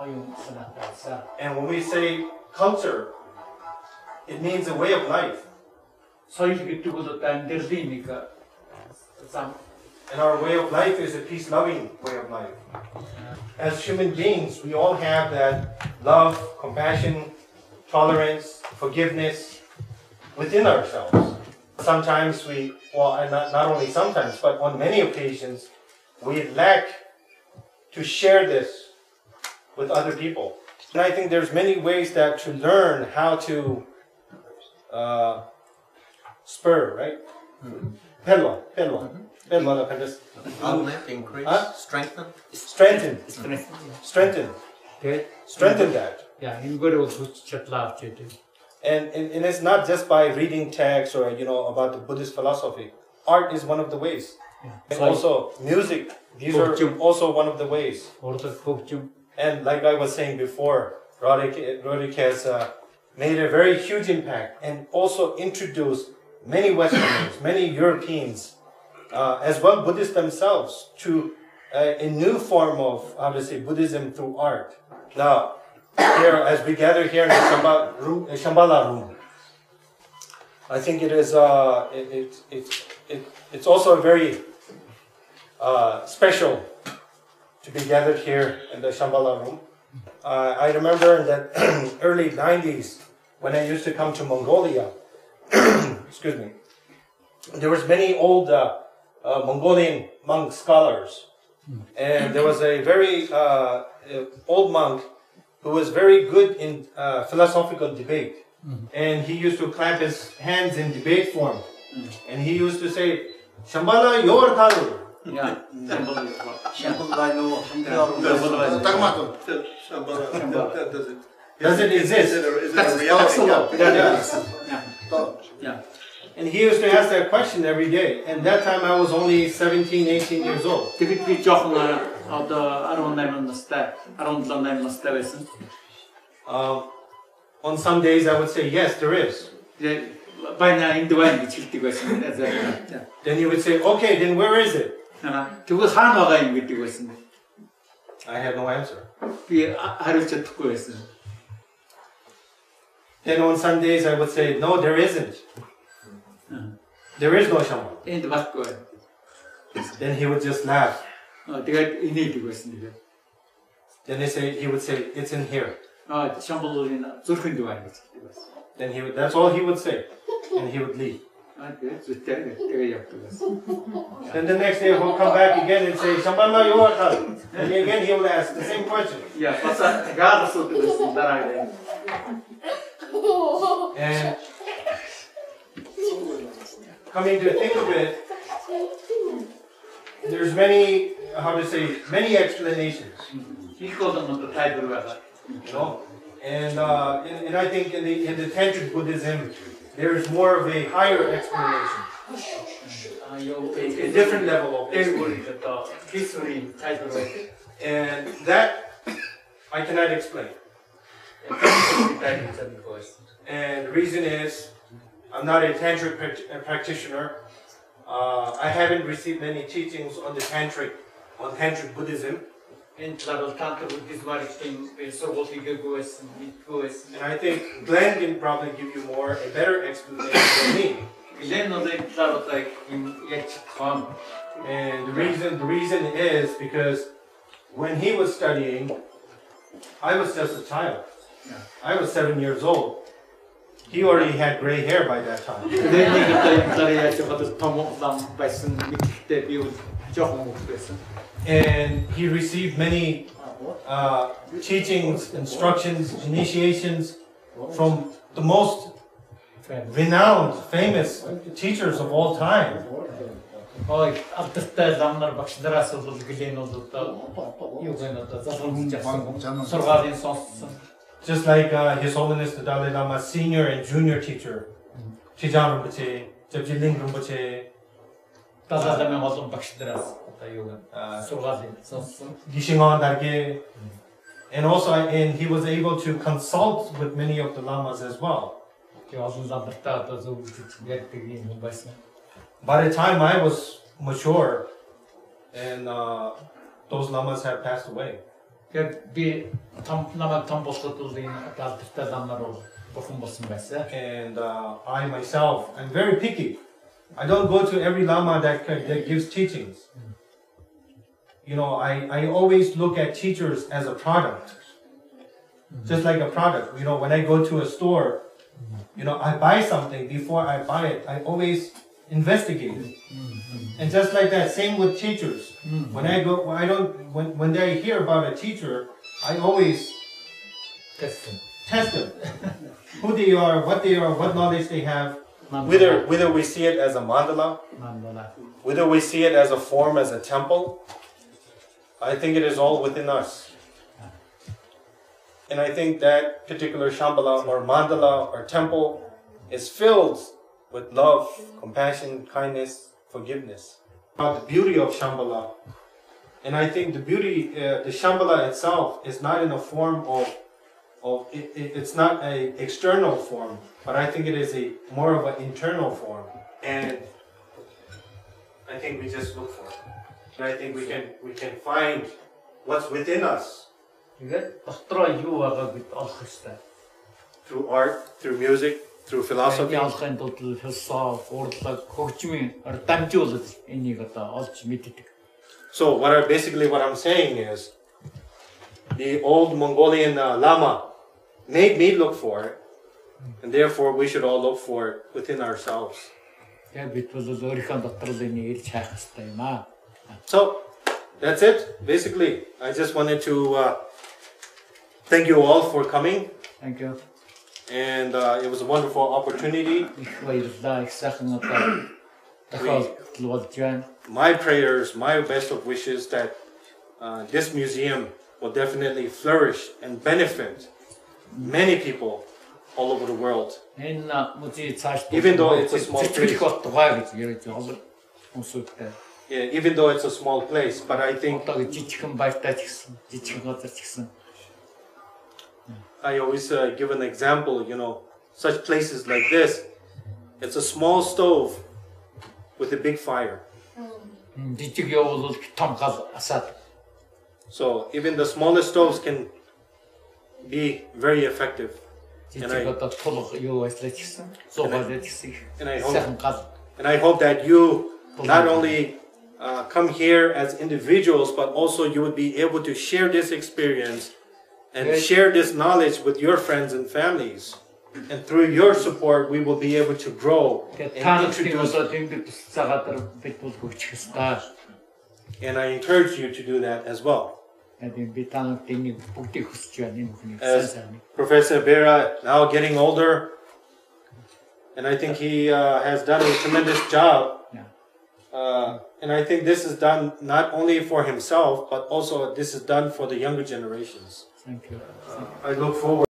And when we say culture, it means a way of life. And our way of life is a peace-loving way of life. As human beings, we all have that love, compassion, tolerance, forgiveness within ourselves. Sometimes not only sometimes, but on many occasions, we lack to share this with other people. And I think there's many ways that to learn how to spur, right? Telo Augment, increase, strengthen. Strengthen that. Yeah, in good old love. And it's not just by reading texts or about the Buddhist philosophy. Art is one of the ways. Yeah. And also music. These are also one of the ways. And like I was saying before, Roerich has made a very huge impact and also introduced many Westerners, many Europeans, as well Buddhists themselves, to a new form of, Buddhism through art. Now, here, as we gather here in the Shambhala room, I think it is it's also very special to be gathered here in the Shambhala room. I remember in the early 90s when I used to come to Mongolia. Excuse me. There was many old Mongolian monk scholars, and there was a very old monk who was very good in philosophical debate. And he used to clap his hands in debate form. And he used to say, Shambhala yor taru. Does it exist? Yeah. And he used to ask that question every day. And that time I was only 17, 18 years old. On some days I would say, yes, there is. Then he would say, okay, then where is it? I had no answer. Then on some days I would say, no, there isn't. There is no Shambhala. Then he would just laugh. Then he would say, it's in here. Then that's all he would say. And he would leave. Then the next day he'll come back again and say, Shambhala yor taru. And again he will ask the same question. And coming to think of it, there's many, many explanations. And I think in the Tantric Buddhism, there is more of a higher explanation, a different level of explanation. And that I cannot explain. And the reason is, I'm not a Tantric practitioner. I haven't received many teachings on Tantric Buddhism. And I think Glenn can probably give you a better explanation than me. And the reason is because when he was studying, I was just a child. I was 7 years old. He already had gray hair by that time. And he received many teachings, instructions, initiations from the most renowned, famous teachers of all time. Just like His Holiness the Dalai Lama's senior and junior teacher, Chijang Rinpoche, Jabjiling Rinpoche, Gishingon Darge, and also he was able to consult with many of the lamas as well. By the time I was mature, and those lamas had passed away. Намайг том болгоход бол энэ алдартай ламаар бурхан болсон байсан. And I myself, I'm very picky. I don't go to every lama that gives teachings. You know, I always look at teachers as a product. Just like a product. You know, when I go to a store, you know, I buy something. Before I buy it, I always investigate it. And just like that, same with teachers. When I go, when I hear about a teacher, I always test them. Who they are, what knowledge they have. Whether we see it as a mandala, whether we see it as a form, as a temple, I think it is all within us. And I think that particular Shambhala or mandala or temple is filled with love, compassion, kindness, forgiveness. About the beauty of Shambhala. And I think the beauty, the Shambhala itself is not in a form it's not an external form, but I think it is more of an internal form. And I think we just look for it. And I think we can find what's within us. Through art, through music, through philosophy. So what I'm saying is, the old Mongolian Lama made me look for it, and therefore we should all look for it within ourselves. So that's it. Basically, I just wanted to thank you all for coming. Thank you. And it was a wonderful opportunity. My prayers, my best of wishes that this museum will definitely flourish and benefit many people all over the world. Even though it's a small place. Yeah, even though it's a small place, but I think I always give an example, you know, such places like this, it's a small stove with a big fire. So even the smallest stoves can be very effective. And I hope that you not only come here as individuals, but also you would be able to share this experience and share this knowledge with your friends and families. And through your support, we will be able to grow and introduce. And I encourage you to do that as well. As Professor Bera now getting older, and I think he has done a tremendous job. And I think this is done not only for himself, but also this is done for the younger generations. Thank you. I look forward.